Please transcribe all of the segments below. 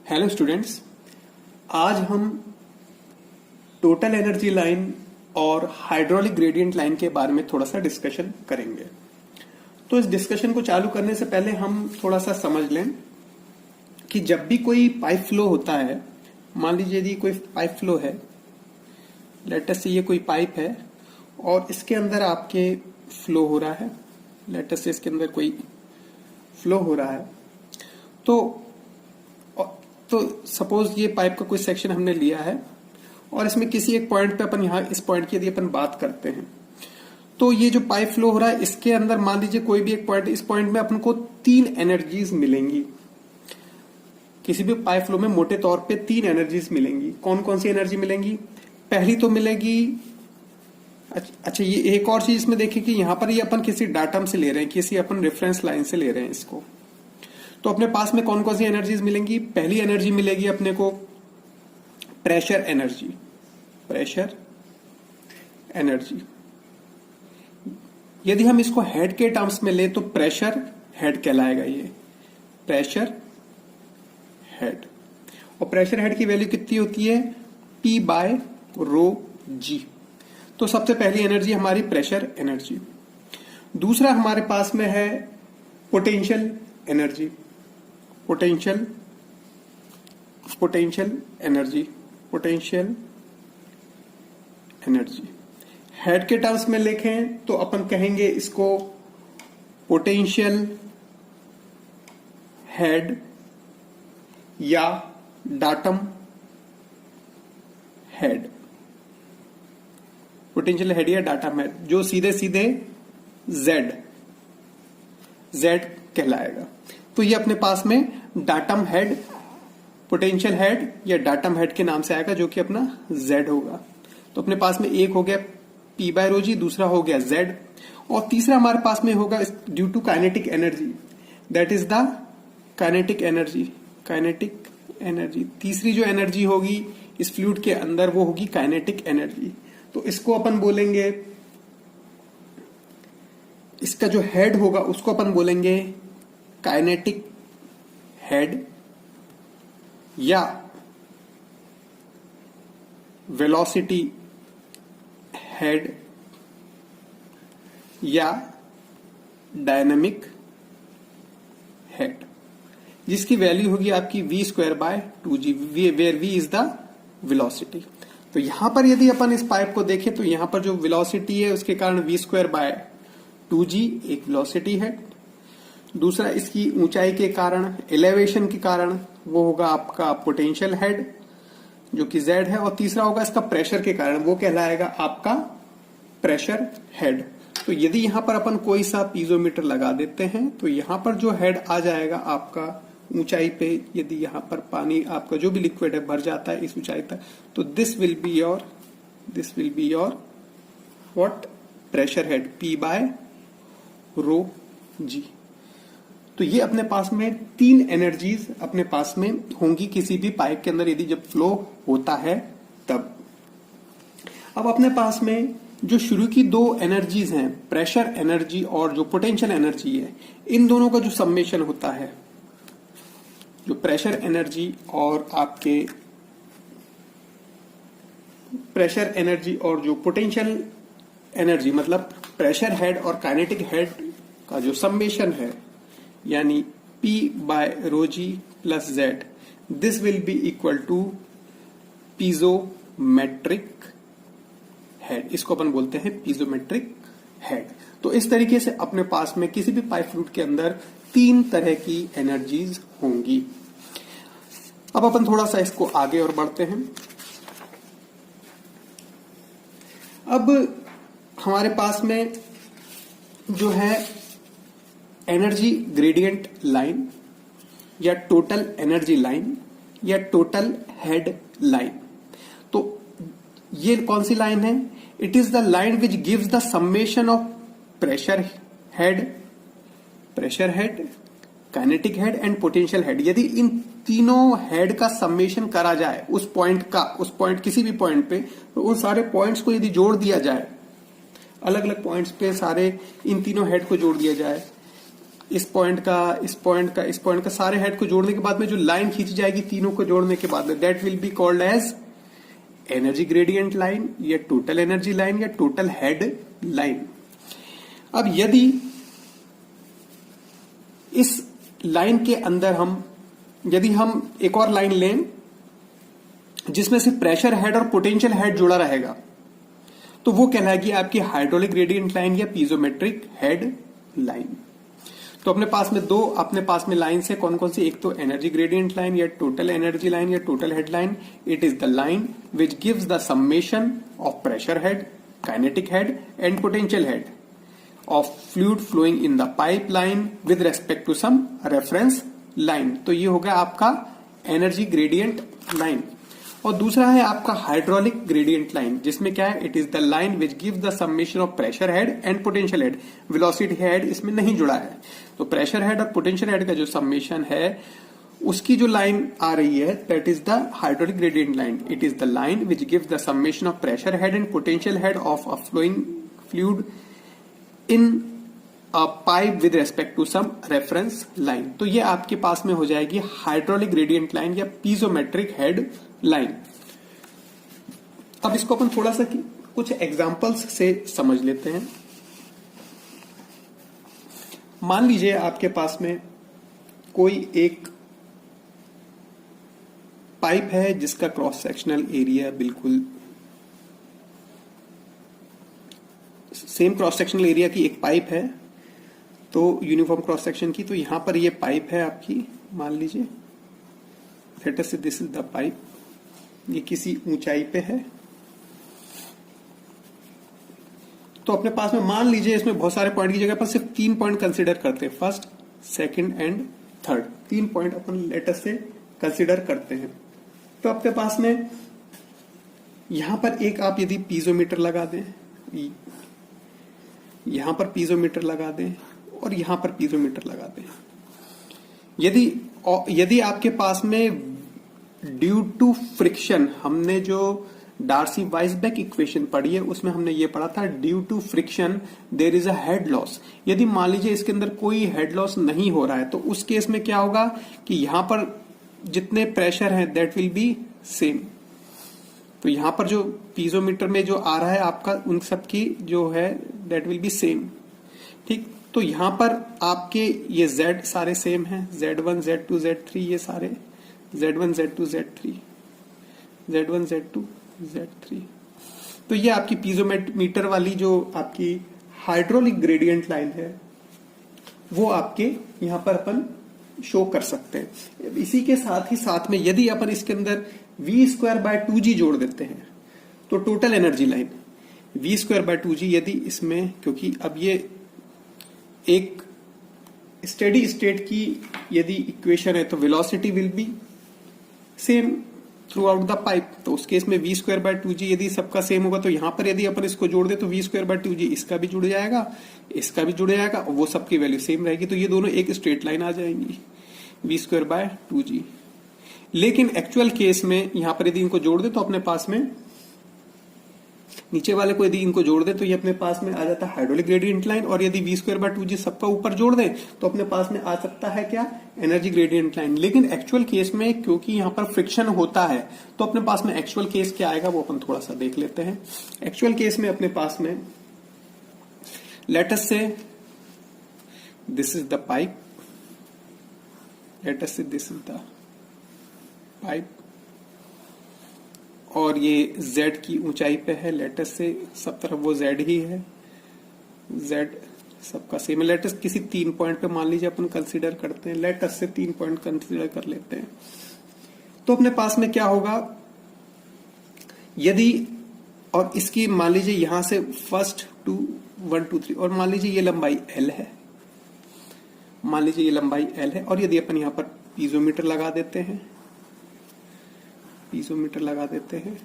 Hello students, आज हम total energy line और हाइड्रोलिक ग्रेडियंट लाइन के बारे में थोड़ा सा डिस्कशन करेंगे। तो इस डिस्कशन को चालू करने से पहले हम थोड़ा सा समझ लें कि जब भी कोई पाइप फ्लो होता है, मान लीजिए यदि कोई पाइप फ्लो है, लेट अस से ये कोई पाइप है और इसके अंदर आपके फ्लो हो रहा है, लेट अस से इसके अंदर कोई फ्लो हो रहा है। तो सपोज ये पाइप का कोई सेक्शन हमने लिया है और इसमें किसी एक पॉइंट पे अपन यहां इस पॉइंट की यदि अपन बात करते हैं तो ये जो पाइप फ्लो हो रहा है इसके अंदर मान लीजिए कोई भी एक पॉइंट, इस पॉइंट में अपन को 3 एनर्जीज मिलेंगी। किसी भी पाइप फ्लो में मोटे तौर पे 3 एनर्जीज मिलेंगी। कौन कौन सी एनर्जी मिलेंगी? पहली तो मिलेगी, अच्छा ये एक और चीज इसमें देखिए कि यहां पर ये अपन किसी डाटम से ले रहे हैं, किसी अपन रेफरेंस लाइन से ले रहे हैं इसको। तो अपने पास में कौन कौन सी एनर्जीज मिलेंगी? पहली एनर्जी मिलेगी अपने को प्रेशर एनर्जी। प्रेशर एनर्जी यदि हम इसको हेड के टर्म्स में ले तो प्रेशर हेड कहलाएगा। ये प्रेशर हेड, और प्रेशर हेड की वैल्यू कितनी होती है? P/ρg। तो सबसे पहली एनर्जी हमारी प्रेशर एनर्जी। दूसरा हमारे पास में है potential energy. Potential energy, potential energy head के टर्म्स में लिखें तो अपन कहेंगे इसको पोटेंशियल हेड या डाटम हेड। पोटेंशियल हेड या डाटम हेड जो सीधे सीधे Z कहलाएगा। तो ये अपने पास में डाटम हेड, पोटेंशियल हेड या डाटम हेड के नाम से आएगा, जो कि अपना Z होगा। तो अपने पास में एक हो गया P/ρg, दूसरा हो गया Z, और तीसरा हमारे पास में होगा due to kinetic energy, that is the kinetic energy. Kinetic energy तीसरी जो एनर्जी होगी इस फ्लूइड के अंदर वो होगी काइनेटिक एनर्जी। तो इसको अपन बोलेंगे, इसका जो हेड होगा उसको अपन बोलेंगे काइनेटिक हेड या वेलोसिटी हेड या डायनामिक हेड, जिसकी वैल्यू होगी आपकी v²/2g, where v is the velocity. तो यहां पर यदि अपन इस पाइप को देखें तो यहां पर जो वेलोसिटी है उसके कारण v²/2g एक वेलोसिटी है। दूसरा इसकी ऊंचाई के कारण, एलिवेशन के कारण, वो होगा आपका पोटेंशियल हेड जो कि Z है, और तीसरा होगा इसका प्रेशर के कारण, वो कहलाएगा आपका प्रेशर हेड। तो यदि यहां पर अपन कोई सा पीजोमीटर लगा देते हैं तो यहां पर जो हेड आ जाएगा आपका ऊंचाई पे, यदि यहां पर पानी आपका जो भी लिक्विड है भर जाता है इस ऊंचाई तक, तो this will be your what? Pressure head, P/ρg। तो ये अपने पास में 3 एनर्जीज अपने पास में होंगी किसी भी पाइप के अंदर यदि जब फ्लो होता है तब। अब अपने पास में जो शुरू की 2 एनर्जीज हैं, प्रेशर एनर्जी और जो पोटेंशियल एनर्जी है, इन दोनों का जो सम्मेशन होता है, जो प्रेशर एनर्जी और आपके प्रेशर एनर्जी और जो पोटेंशियल एनर्जी, मतलब प्रेशर हेड और काइनेटिक हेड का जो सम्मेशन है, यानी P/ρg plus Z, this will be equal to piezometric head. इसको अपन बोलते हैं पीजोमेट्रिक हेड। तो इस तरीके से अपने पास में किसी भी पाइप फ्लूइड के अंदर 3 तरह की एनर्जीज होंगी। अब अपन थोड़ा सा इसको आगे और बढ़ते हैं। अब हमारे पास में जो है एनर्जी ग्रेडियंट लाइन या टोटल एनर्जी लाइन या टोटल हेड लाइन। तो ये कौन सी लाइन है? It is the line which gives the summation of pressure head, kinetic head and potential head. यदि इन तीनों हेड का समेशन करा जाए उस पॉइंट किसी भी पॉइंट पे, तो उन सारे पॉइंट्स को यदि जोड़ दिया जाए, अलग अलग पॉइंट्स पे सारे इन तीनों हेड को जोड़ दिया जाए, इस पॉइंट का सारे हेड को जोड़ने के बाद में जो लाइन खींची जाएगी तीनों को जोड़ने के बाद में, that will be called as energy gradient line या टोटल एनर्जी लाइन या टोटल हेड लाइन। अब यदि इस लाइन के अंदर यदि हम एक और लाइन लें जिसमें से प्रेशर हेड और पोटेंशियल हेड जुड़ा रहेगा, तो वो कहलाएगी आपकी हाइड्रोलिक ग्रेडियंट लाइन या पीजोमेट्रिक हेड लाइन। तो अपने पास में लाइन्स है कौन कौन सी, एक तो एनर्जी ग्रेडियंट लाइन या टोटल एनर्जी लाइन या total head line. It is the line which gives the summation of pressure head, kinetic head and potential head of fluid flowing in the pipe line with respect to some reference line. तो ये होगा आपका energy gradient line. और दूसरा है आपका hydraulic gradient line, जिसमें क्या है, it is the line which gives the summation of pressure head and potential head. Velocity head इसमें नहीं जुड़ा है, तो प्रेशर हेड और पोटेंशियल हेड का जो समेशन है उसकी जो लाइन आ रही है that is the hydraulic gradient line. It is the line which gives the summation of pressure head and potential head of a flowing fluid in a pipe with respect to some reference line. तो ये आपके पास में हो जाएगी hydraulic gradient line या पीजोमेट्रिक head line. अब इसको अपन थोड़ा सा कुछ एग्जांपल्स से समझ लेते हैं। मान लीजिए आपके पास में कोई एक पाइप है जिसका क्रॉस सेक्शनल एरिया बिल्कुल सेम क्रॉस सेक्शनल एरिया की एक पाइप है, तो यूनिफॉर्म क्रॉस सेक्शन की। तो यहां पर ये पाइप है आपकी, मान लीजिए लेट अस से दिस इज द पाइप, ये किसी ऊंचाई पे है। तो अपने पास में मान लीजिए इसमें बहुत सारे पॉइंट की जगह पर सिर्फ 3 पॉइंट कंसीडर करते हैं, first, second and third. 3 point upon let us से कंसीडर करते हैं। तो आपके पास में यहां पर एक आप यदि पीजोमीटर लगा दें, यहां पर पीजोमीटर लगा दें और यहां पर पीजोमीटर लगा दें, यदि आपके पास में ड्यू टू फ्रिक्शन, हमने जो डार्सी वाइसबेक इक्वेशन पढ़ी है उसमें हमने ये पढ़ा था, due to friction there is a head loss. यदि मान लीजिए इसके अंदर कोई हेड लॉस नहीं हो रहा है तो उस केस में क्या होगा कि यहां पर जितने प्रेशर हैं दैट विल बी सेम। तो यहां पर जो पीजोमीटर में जो आ रहा है आपका उन सब की जो है दैट विल बी सेम, ठीक। तो यहां पर आपके ये Z सारे सेम हैं, Z1 Z2 Z3, ये सारे Z1 Z2 Z3, Z1 Z2 Z3। तो ये आपकी पीजोमीटर वाली जो आपकी हाइड्रोलिक ग्रेडियंट लाइन है वो आपके यहां पर अपन शो कर सकते हैं। इसी के साथ ही साथ में यदि अपन इसके अंदर v²/2g जोड़ देते हैं तो टोटल एनर्जी लाइन v²/2g, यदि इसमें, क्योंकि अब ये एक स्टेडी स्टेट की यदि इक्वेशन है तो velocity will be same through out the pipe, तो उस केस में v²/2g यदि सबका सेम होगा तो यहां पर यदि अपन इसको जोड़ दे तो v²/2g इसका भी जुड़ जाएगा, इसका भी जुड़ जाएगा और वो सबकी वैल्यू सेम रहेगी। तो ये दोनों एक स्ट्रेट लाइन आ जाएंगी v²/2g। लेकिन एक्चुअल केस में यहां पर यदि इनको जोड़ दे तो अपने पास में नीचे वाले को यदि इनको जोड़ दे तो ये अपने पास में आ जाता है हाइड्रोलिक ग्रेडियंट लाइन, और यदि v²/2g सबका ऊपर जोड़ दे तो अपने पास में आ सकता है क्या, एनर्जी ग्रेडियंट लाइन। लेकिन एक्चुअल केस में क्योंकि यहां पर फ्रिक्शन होता है तो अपने पास में एक्चुअल केस क्या आएगा वो अपन थोड़ा सा देख लेते हैं। एक्चुअल केस में अपने पास में लेट अस से this is the pipe, let us से दिस इज द पाइप और ये Z की ऊंचाई पे है, लेटस से सब तरफ वो Z ही है, Z सबका सेम है। लेटस किसी 3 पॉइंट पे मान लीजिए अपन कंसीडर करते हैं, लेटस से 3 पॉइंट कंसीडर कर लेते हैं। तो अपने पास में क्या होगा यदि, और इसकी मान लीजिए यहां से फर्स्ट 2 1 2 3 और मान लीजिए ये लंबाई L है, मान लीजिए ये लंबाई L है, और यदि अपन यहां पर पीजोमीटर लगा देते हैं, पीजोमीटर लगा देते हैं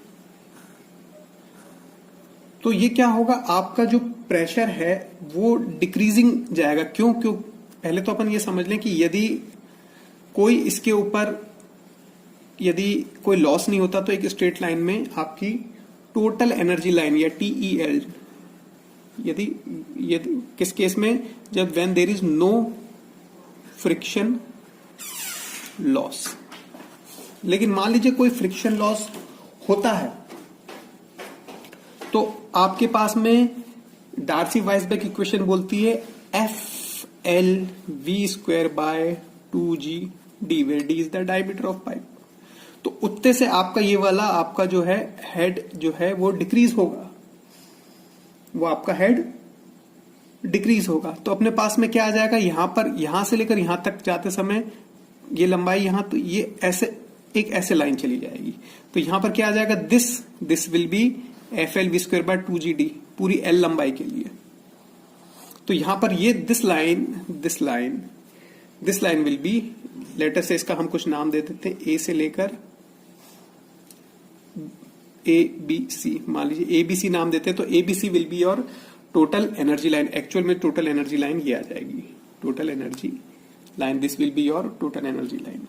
तो ये क्या होगा, आपका जो प्रेशर है वो डिक्रीजिंग जाएगा। क्यों पहले तो अपन ये समझ लें कि यदि कोई इसके ऊपर यदि कोई लॉस नहीं होता तो एक स्ट्रेट लाइन में आपकी टोटल एनर्जी लाइन या TEL, यदि किस केस में, जब when there is no friction loss. लेकिन मान लीजिए कोई फ्रिक्शन लॉस होता है तो आपके पास में डार्सी वाइसबेक इक्वेशन बोलती है FL_V²/2G_D, where D is the diameter of pipe. तो उत्ते से आपका ये वाला आपका जो है हेड जो है वो डिक्रीज होगा, वो आपका हेड डिक्रीज होगा। तो अपने पास में क्या आ जाएगा, यहां पर यहां से लेकर यहां तक जाते समय ये लंबाई यहां, तो ये ऐसे एक ऐसे लाइन चली जाएगी। तो यहां पर क्या आ जाएगा, दिस विल बी FL_V²/2GD पूरी L लंबाई के लिए। तो यहां पर ये this line will be, later से इसका हम कुछ नाम दे देते हैं, ए से लेकर ABC, मान लीजिए ABC नाम देते हैं। तो ABC विल बी और टोटल एनर्जी लाइन, एक्चुअल में टोटल एनर्जी लाइन ये आ जाएगी, total energy line, this will be your total energy line.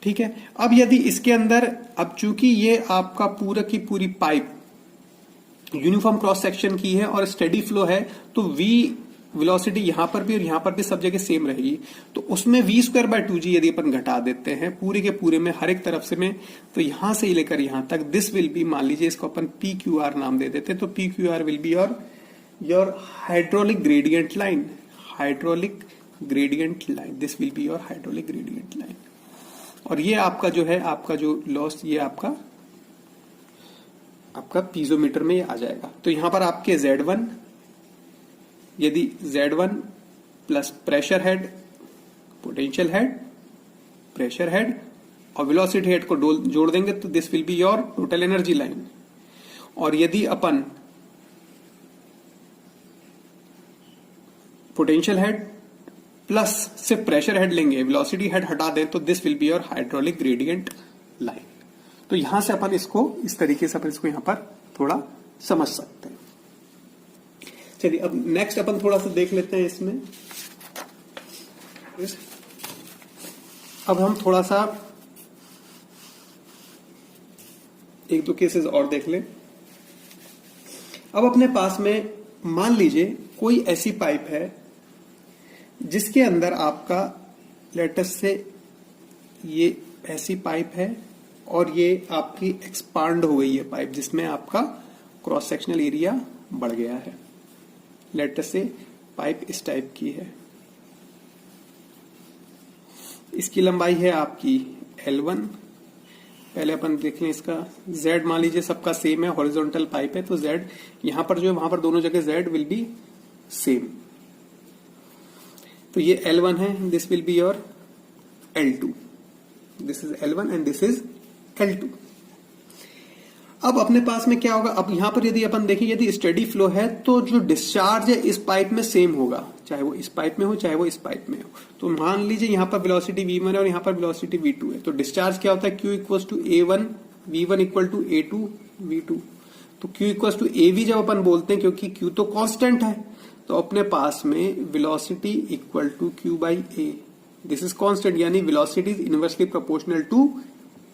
ठीक है। अब यदि इसके अंदर, अब चूंकि ये आपका पूरा की पूरी पाइप यूनिफॉर्म क्रॉस सेक्शन की है और स्टेडी फ्लो है, तो V वेलोसिटी यहां पर भी और यहां पर भी सब जगह सेम रहेगी। तो उसमें V²/2G यदि अपन घटा देते हैं पूरे के पूरे में हर एक तरफ से में, तो यहां से लेकर यहां तक दिस विल बी, मान लीजिए इसको अपन PQR नाम दे देते हैं। तो PQR will be your hydraulic gradient line, hydraulic gradient line, this will be your hydraulic gradient line. और ये आपका जो है, आपका जो लॉस, ये आपका पीजोमीटर में ये आ जाएगा। तो यहां पर आपके Z1, यदि Z1 plus pressure head, potential head, pressure head और वेलोसिटी हेड को जोड़ देंगे तो this will be your total energy line. और यदि अपन पोटेंशियल हेड प्लस सिर्फ प्रेशर हेड लेंगे, वेलोसिटी हेड हटा दें, तो this will be your hydraulic gradient line. तो यहां से अपन इसको इस तरीके से अपन इसको यहां पर थोड़ा समझ सकते हैं। चलिए अब नेक्स्ट अपन थोड़ा सा देख लेते हैं इसमें। अब हम थोड़ा सा एक दो केसेस और देख लें। अब अपने पास में मान लीजिए कोई ऐसी पाइप है जिसके अंदर आपका लेटेस्ट से ये ऐसी पाइप है और ये आपकी एक्सपांड हो गई है पाइप, जिसमें आपका क्रॉस सेक्शनल एरिया बढ़ गया है। लेटेस्ट से पाइप इस टाइप की है, इसकी लंबाई है आपकी L1। पहले अपन देख लें इसका Z, मान लीजिए सबका सेम है, हॉरिजॉन्टल पाइप है, तो Z यहां पर जो है वहां पर दोनों जगह Z विल बी सेम। तो ये L1 है, this will be your L2, this is L1 and this is L2। अब अपने पास में क्या होगा, अब यहां पर यदि अपन देखें, यदि स्टेडी फ्लो है तो जो डिस्चार्ज है इस पाइप में सेम होगा, चाहे वो इस पाइप में हो चाहे वो इस पाइप में हो। तो मान लीजिए यहां पर वेलोसिटी V1 है और यहां पर वेलोसिटी V2 है, तो डिस्चार्ज क्या होता है, Q equal to A1 V1 equal to A2 V2। तो Q इक्वल टू AV जब अपन बोलते हैं, क्योंकि Q तो कांस्टेंट है, तो अपने पास में velocity equal to Q by A, this is constant, यानी velocity is inversely proportional to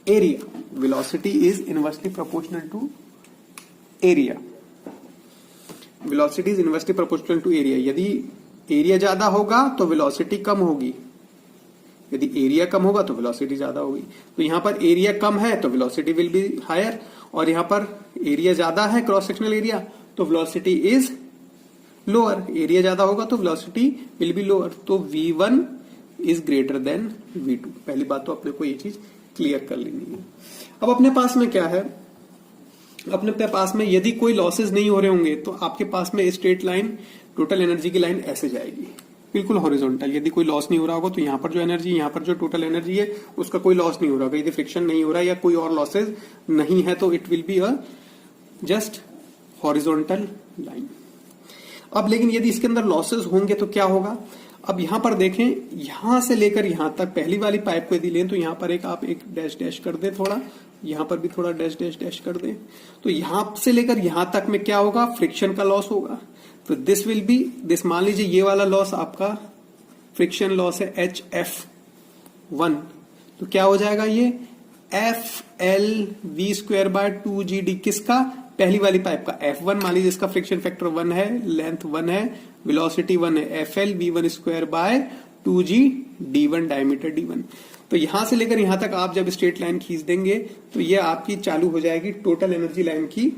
area. Velocity is inversely proportional to area, velocity is inversely proportional to area. यदि एरिया ज्यादा होगा तो वेलोसिटी कम होगी, यदि एरिया कम होगा तो वेलोसिटी ज्यादा होगी। तो यहां पर एरिया कम है तो वेलोसिटी विल बी हायर, और यहां पर एरिया ज्यादा है क्रॉस सेक्शनल एरिया, तो वेलोसिटी इज लोअर। एरिया ज्यादा होगा तो वेलोसिटी विल बी लोअर। तो V1 is greater than V2। पहली बात तो अपने को ये चीज क्लियर कर लेनी है। अब अपने पास में क्या है, अपने पास में यदि कोई लॉसेस नहीं हो रहे होंगे तो आपके पास में स्ट्रेट लाइन, टोटल एनर्जी की लाइन ऐसे जाएगी, बिल्कुल हॉरिजॉन्टल। यदि कोई लॉस नहीं हो रहा होगा तो यहां पर जो एनर्जी, यहां पर जो टोटल एनर्जी है उसका कोई लॉस नहीं हो रहा होगा, यदि फ्रिक्शन नहीं हो रहा है या कोई और लॉसेज नहीं है, तो it will be a just horizontal line. अब लेकिन यदि इसके अंदर लॉसेस होंगे तो क्या होगा, अब यहां पर देखें, यहां से लेकर यहां तक पहली वाली पाइप को यदि लें तो यहां पर आप एक डैश डैश कर दें, थोड़ा यहां पर भी थोड़ा डैश डैश डैश कर दें, तो यहां से लेकर यहां तक में क्या होगा, फ्रिक्शन का लॉस होगा। तो दिस विल बी दिस, मान लीजिए ये वाला लॉस आपका फ्रिक्शन लॉस है HF1, तो क्या हो जाएगा ये FL_V²/2GD, किसका, पहली वाली पाइप का। F1 मान लीजिए इसका फ्रिक्शन फैक्टर 1 है, लेंथ 1 है, वेलोसिटी 1 है, FL V1² 2G D1 diameter D1। तो यहां से लेकर यहां तक आप जब स्ट्रेट लाइन खींच देंगे तो ये आपकी चालू हो जाएगी, टोटल एनर्जी लाइन की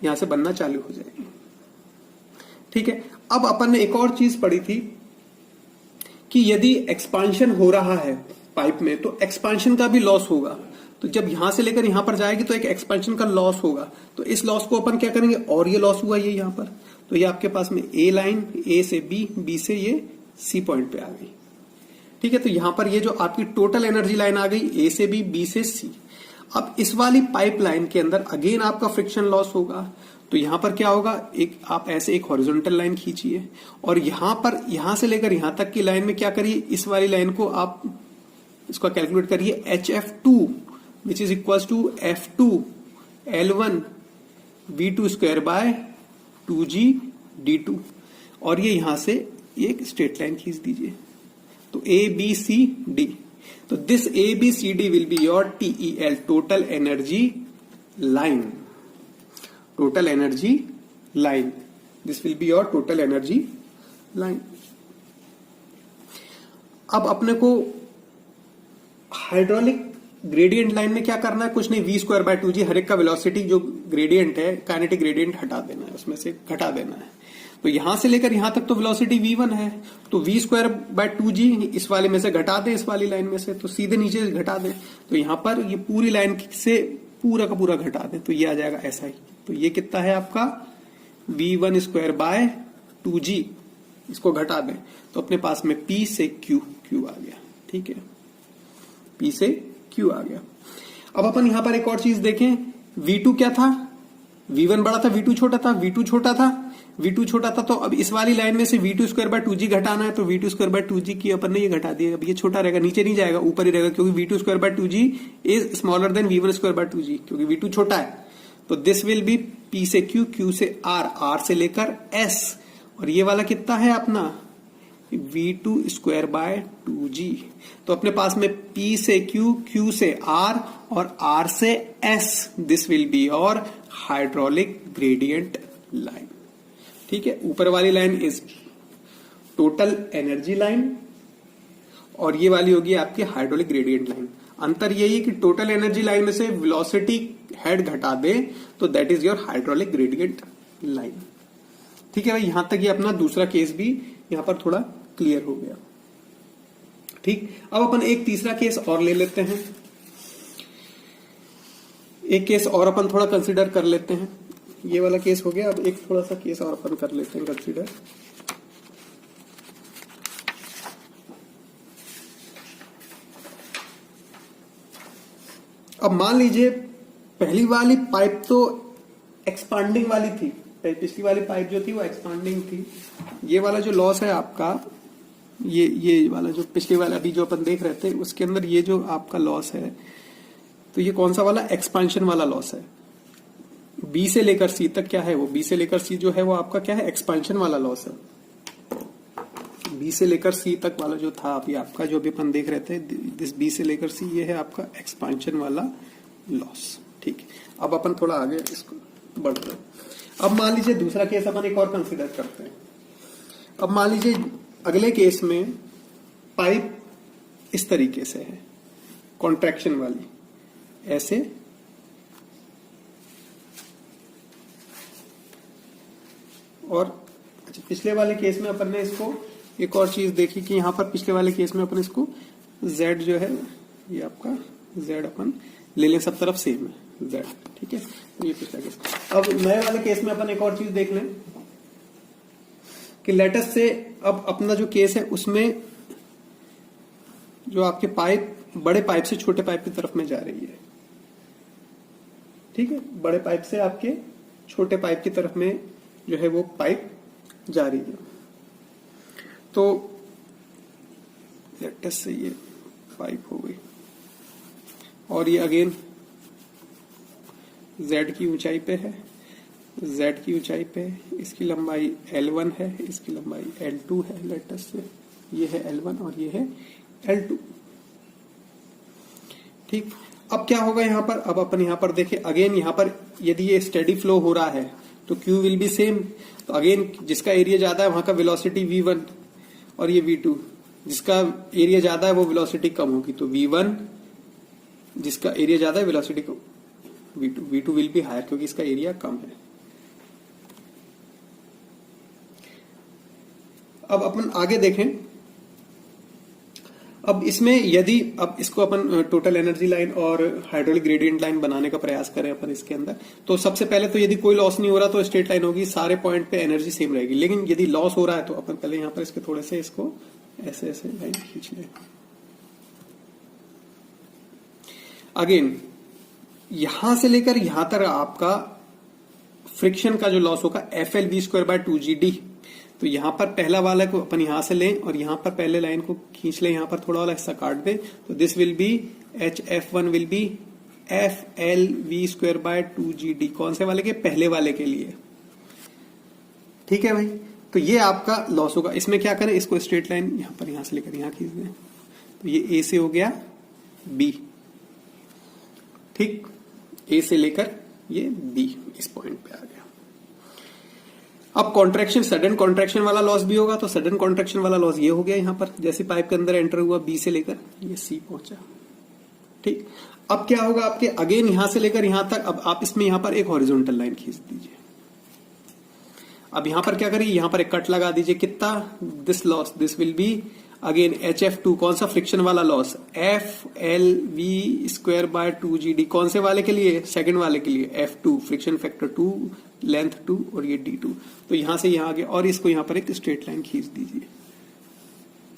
यहां से बनना चालू हो जाएगी। ठीक है, अब अपन ने एक और चीज पढ़ी थी कि यदि एक्सपांशन हो रहा है पाइप में तो एक्सपांशन का भी लॉस होगा। तो जब यहां से लेकर यहां पर जाएगी तो एक एक्सपेंशन का लॉस होगा। तो इस लॉस को अपन क्या करेंगे, और ये लॉस हुआ ये यहां पर, तो ये आपके पास में ए लाइन, ए से बी, बी से ये सी पॉइंट पे आ गई। ठीक है, तो यहां पर ये जो आपकी टोटल एनर्जी लाइन आ गई, ए से बी से सी। अब इस वाली पाइप लाइन के अंदर अगेन आपका फ्रिक्शन लॉस होगा। तो यहां पर क्या होगा, एक आप ऐसे एक हॉरिजॉन्टल लाइन खींचिए और यहां पर यहां से लेकर यहां तक की लाइन में क्या करिए, इस वाली लाइन को आप इसका कैलकुलेट करिए, HF2 which is equal to F2 L1 V2 square by 2G D2, और ये यहां से एक स्ट्रेट लाइन खींच दीजिए। तो ABCD, तो this ABCD will be your TEL, total energy line, total energy line, this will be your total energy line. अब अपने को हाइड्रोलिक ग्रेडियंट लाइन में क्या करना है, कुछ नहीं, V स्क्वायर बाय 2G, हर एक का वेलोसिटी जो ग्रेडियंट है, काइनेटिक ग्रेडियंट हटा देना है, उसमें से घटा देना है। तो यहां से लेकर यहां तक तो वेलोसिटी V1 है, तो V स्क्वायर बाय 2G इस वाले में से घटा दे, इस वाली लाइन में से, तो सीधे नीचे घटा दे। तो यहां पर ये पूरी लाइन से पूरा का पूरा घटा दे, तो ये आ जाएगा ऐसा ही। तो ये कितना है आपका V1 स्क्वायर बाय 2G, इसको घटा दें तो अपने पास में P से Q आ गया। ठीक है, P से Q आ गया। अब अपन यहां पर एक और चीज देखें, V2 क्या था, V1 बड़ा था, V2 छोटा था, V2 छोटा था, V2 छोटा था। तो अब इस वाली लाइन में से V2 स्क्वायर बाय 2G घटाना है, तो V2 स्क्वायर बाय 2G की अपन ने ये घटा दिया। अब ये छोटा रहेगा, नीचे नहीं जाएगा, ऊपर ही रहेगा, क्योंकि V2 square by 2G is smaller than V1 square by 2G, क्योंकि V2 छोटा है। तो दिस विल बी P से Q, Q से R, R से लेकर S, और ये वाला कितना है अपना V2 स्क्वायर बाय 2G। तो अपने पास में P से Q, Q से R और R से S, दिस विल बी और हाइड्रोलिक ग्रेडियंट लाइन। ठीक है, ऊपर वाली line is total energy line और ये वाली होगी आपकी हाइड्रोलिक ग्रेडियंट लाइन। अंतर यही है कि टोटल एनर्जी लाइन में से वेलोसिटी हेड घटा दे तो that is your hydraulic gradient line. ठीक है भाई, यहां तक ये अपना दूसरा केस भी यहां पर थोड़ा क्लियर हो गया। ठीक, अब अपन एक तीसरा केस और ले लेते हैं, एक केस और अपन थोड़ा कंसीडर कर लेते हैं। ये वाला केस हो गया, अब एक थोड़ा सा केस और अपन कर लेते हैं कंसीडर। अब मान लीजिए पहली वाली पाइप तो एक्सपांडिंग वाली थी, पिछली वाली पाइप जो थी वो एक्सपांडिंग थी। ये वाला जो लॉस है आपका, ये वाला जो पिछले वाला अभी जो अपन देख रहे थे उसके अंदर ये जो आपका लॉस है, तो ये कौन सा वाला, एक्सपांशन वाला लॉस है। बी से लेकर सी तक क्या है, वो बी से लेकर सी जो है वो आपका क्या है, एक्सपांशन वाला लॉस है। बी से लेकर सी तक वाला जो था अभी आपका, जो अभी अपन देख रहे थे, दिस बी से लेकर सी, ये है आपका एक्सपांशन वाला लॉस। ठीक है, अब अपन थोड़ा आगे इसको बढ़ते हैं। अब मान लीजिए दूसरा केस अपन एक और कंसीडर करते हैं। अब मान लीजिए अगले केस में पाइप इस तरीके से है, कॉन्ट्रैक्शन वाली, ऐसे और अच्छा, पिछले वाले केस में अपन ने इसको एक और चीज देखी कि यहां पर पिछले वाले केस में अपन इसको Z जो है ये आपका Z अपन ले लें, सब तरफ सेम है Z। ठीक है, तो ये पिछला केस। अब नए वाले केस में अपन एक और चीज देख लें कि लेटेस्ट से अब अपना जो केस है उसमें जो आपके पाइप बड़े पाइप से छोटे पाइप की तरफ में जा रही है। ठीक है, बड़े पाइप से आपके छोटे पाइप की तरफ में जो है वो पाइप जा रही है। तो लेटेस्ट से ये पाइप हो गई और ये अगेन Z की ऊंचाई पे है, Z की ऊंचाई पे है, इसकी लंबाई L1 है, इसकी लंबाई L2 है। लेटेस्ट से ये है L1 और ये है L2। ठीक, अब क्या होगा यहाँ पर, अब अपन यहाँ पर देखें अगेन, यहाँ पर यदि ये स्टेडी फ्लो हो रहा है तो Q विल बी सेम। तो अगेन जिसका एरिया ज्यादा है वहां का वेलोसिटी V1 और ये V2, जिसका एरिया ज्यादा है वो वेलोसिटी कम होगी, तो v1 जिसका एरिया ज्यादा है वेलोसिटी को v2 विल बी हायर क्योंकि इसका एरिया कम है। अब अपन आगे देखें। अब इसमें यदि अब इसको अपन टोटल एनर्जी लाइन और हाइड्रोलिक ग्रेडियंट लाइन बनाने का प्रयास करें अपन इसके अंदर, तो सबसे पहले तो यदि कोई लॉस नहीं हो रहा तो स्ट्रेट लाइन होगी, सारे पॉइंट पे एनर्जी सेम रहेगी। लेकिन यदि लॉस हो रहा है तो अपन पहले यहां पर इसके थोड़े से इसको ऐसे ऐसे लाइन खींच लें। अगेन यहां से लेकर यहां तक आपका फ्रिक्शन का जो लॉस होगा FLV²/2GD। तो यहां पर पहला वाला को अपन यहां से लें और यहां पर पहले लाइन को खींच लें, यहां पर थोड़ा वाला हिस्सा काट दें, तो this will B HF1 will be FLV²/2GD। कौन से वाले के? पहले वाले के लिए। ठीक है भाई, तो ये आपका लॉस होगा। इसमें क्या करें, इसको स्ट्रेट लाइन यहां पर यहां से लेकर यहां खींच दें, तो ये A से हो गया B। ठीक, A से लेकर ये B इस पॉइंट पे आ गया। अब कॉन्ट्रैक्शन, सडन कॉन्ट्रैक्शन वाला लॉस भी होगा, तो सडन कॉन्ट्रैक्शन वाला लॉस ये हो गया यहां पर, जैसे पाइप के अंदर एंटर हुआ B से लेकर ये C पहुंचा। ठीक, अब क्या होगा आपके, अगेन यहां से लेकर यहां तक, अब आप इसमें यहां पर एक हॉरिजॉन्टल लाइन खींच दीजिए। अब यहां पर क्या करिए, यहां पर एक कट लगा दीजिए। कितना? This loss, this will be again HF2। कौन सा? फ्रिक्शन वाला लॉस, FLV²/2GD। कौन से वाले के लिए? सेकंड वाले के लिए, F2 फ्रिक्शन फैक्टर 2, लेंथ 2 और ये D2। तो यहां से यहां आ गया और इसको यहां पर एक स्ट्रेट लाइन खींच दीजिए,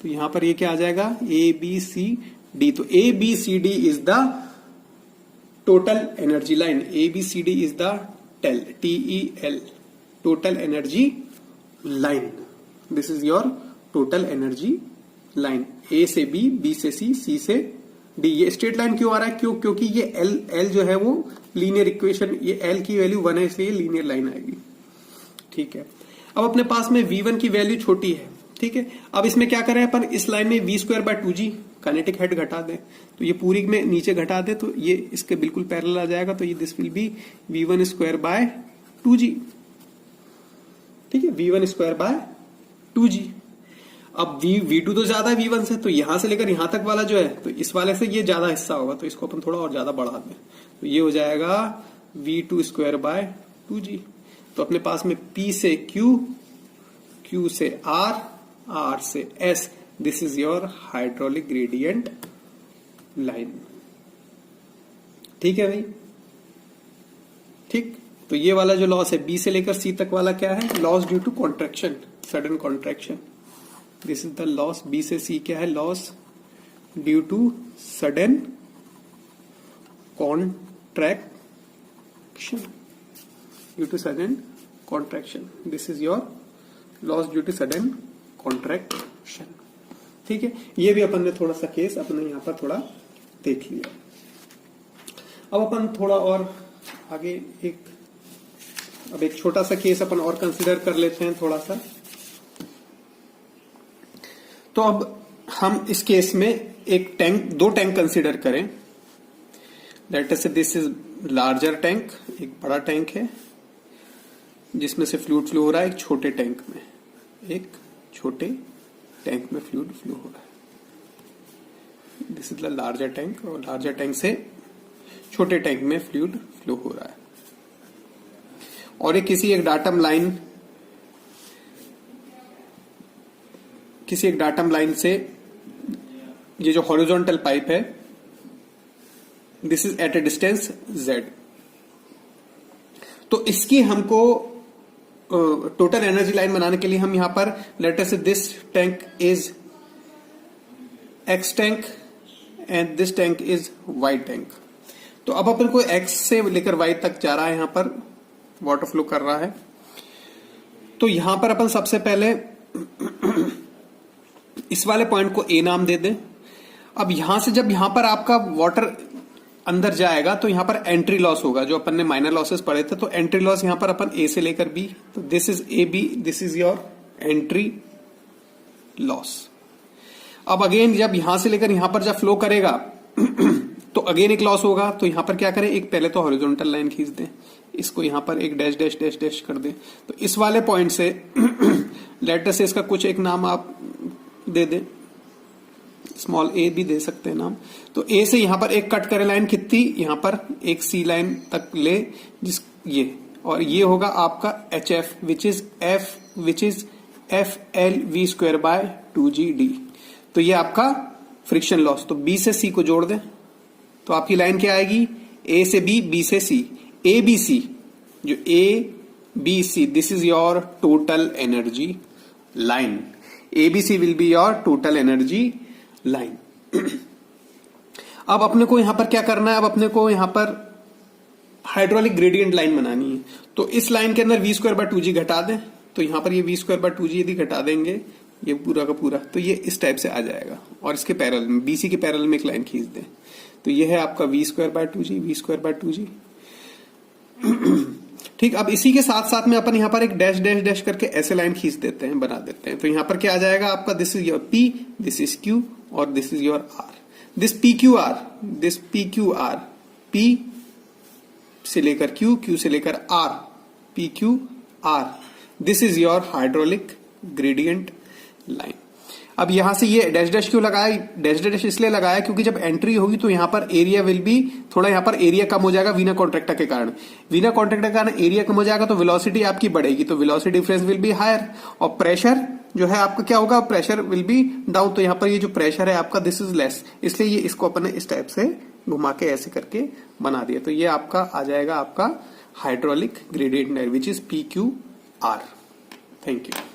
तो यहां पर ये क्या आ जाएगा, ABCD। तो ABCD is the total energy line, ABCD is the TEL, total energy line. This is your total energy line. A से B, B से C, C से D। ये स्ट्रेट लाइन क्यों आ रहा है? क्योंकि ये L जो है वो लीनियर इक्वेशन, ये L की वैल्यू 1 है, इसलिए लीनियर लाइन आएगी। ठीक है, अब अपने पास में V1 की वैल्यू छोटी है। ठीक है, अब इसमें क्या करें अपन, इस लाइन में V²/2G काइनेटिक हेड घटा दें, तो ये पूरी में नीचे घटा दे तो ये इसके बिल्कुल पैरेलल आ जाएगा, तो ये दिस विल बी V1²/2G। ठीक है, V1²/2G। अब V2 तो ज्यादा है V1 से, तो यहां से लेकर यहां तक वाला जो है, तो इस वाले से ये ज्यादा हिस्सा होगा, तो इसको अपन थोड़ा और ज्यादा बढ़ा दें, तो ये हो जाएगा V2²/2G। तो अपने पास में P से Q, Q से R, R से S। This is your hydraulic gradient line. ठीक है भाई, ठीक। तो ये वाला जो लॉस है B से लेकर C तक वाला क्या है, loss due to contraction, sudden contraction. This is the loss. B से C क्या है, loss due to sudden contraction, due to sudden contraction. This is your loss due to sudden contraction. ठीक है, ये भी अपन ने थोड़ा सा केस अपने यहां पर थोड़ा देख लिया। अब अपन थोड़ा और आगे अब एक छोटा सा केस अपन और कंसीडर कर लेते हैं थोड़ा सा। तो अब हम इस केस में एक टैंक, दो टैंक कंसीडर करें। लेट अस से दिस इज लार्जर टैंक, एक बड़ा टैंक है जिसमें से फ्लूइड फ्लो हो रहा है एक छोटे टैंक में, एक छोटे टैंक में फ्लूइड फ्लो हो रहा है। This is the larger tank, और लार्जर टैंक से छोटे टैंक में फ्लूइड फ्लो हो रहा है। और एक किसी एक डाटम लाइन से ये जो हॉरिजॉन्टल पाइप है, this is at a distance Z। तो इसकी हमको टोटल एनर्जी लाइन बनाने के लिए हम यहां पर लेट अस से this tank is X tank and this tank is Y tank. तो अब अपन को X से लेकर Y तक जा रहा है, यहां पर वाटर फ्लो कर रहा है। तो यहां पर अपन सबसे पहले इस वाले पॉइंट को A नाम दे दें। अब यहां से जब यहां पर आपका वाटर अंदर जाएगा तो यहां पर एंट्री लॉस होगा, जो अपन ने माइनर लॉसेस पढ़े थे। तो एंट्री लॉस यहां पर अपन A से लेकर B, तो this is AB, this is your entry loss. अब अगेन जब यहां से लेकर यहां पर जब फ्लो करेगा तो अगेन एक लॉस होगा। तो यहां पर क्या करें, एक पहले तो हॉरिजॉन्टल लाइन खींच दें, इसको यहां पर एक डैश डैश डैश डैश कर दें। तो इस वाले पॉइंट से लेट अस से इसका कुछ एक नाम आप दे दें, स्मॉल ए भी दे सकते हैं नाम। तो ए से यहां पर एक कट करे लाइन कितनी, यहां पर एक सी लाइन तक ले, जिस ये, और ये होगा आपका H F which is F L V square by 2GD। तो ये आपका फ्रिक्शन लॉस। तो बी से सी को जोड़ दें तो आपकी लाइन क्या आएगी, ए से बी से सी, ए बी सी, जो A B C, this is your total energy line. ABC will be your total energy line। अब अपने को यहां पर क्या करना है, अब अपने को यहां पर हाइड्रोलिक ग्रेडियंट लाइन बनानी है। तो इस लाइन के अंदर v स्क्वायर बाय 2g घटा दें, तो यहां पर ये v स्क्वायर बाय 2g यदि घटा देंगे ये पूरा का पूरा, तो ये इस टाइप से आ जाएगा। और इसके पैरेलल में BC के पैरेलल में एक लाइन खींच दें, तो ये है आपका v स्क्वायर बाय 2g। ठीक, अब इसी के साथ साथ में अपन यहां पर एक डैश डैश डैश करके ऐसे लाइन खींच देते हैं, बना देते हैं। तो यहां पर क्या आ जाएगा आपका, this is your P, this is Q और this is your R। This PQR, P से लेकर Q से लेकर R, PQR, this is your hydraulic gradient line. अब यहां से ये डैश डैश क्यों लगाया, डैश डैश इसलिए लगाया क्योंकि जब एंट्री होगी तो यहां पर एरिया विल बी, थोड़ा यहां पर एरिया कम हो जाएगा वीना कॉन्ट्रैक्टर के कारण। वीना कॉन्ट्रैक्टर के कारण एरिया कम हो जाएगा तो वेलोसिटी आपकी बढ़ेगी, तो velocity difference will be higher. और प्रेशर जो है आपका क्या होगा, प्रेशर विल बी डाउन। तो यहां पर ये जो प्रेशर है आपका दिस इज लेस, इसलिए ये इसको अपन ने इस टाइप से घुमा के ऐसे करके बना दिया। तो ये आपका आ जाएगा आपका hydraulic gradient line which is PQR। Thank you.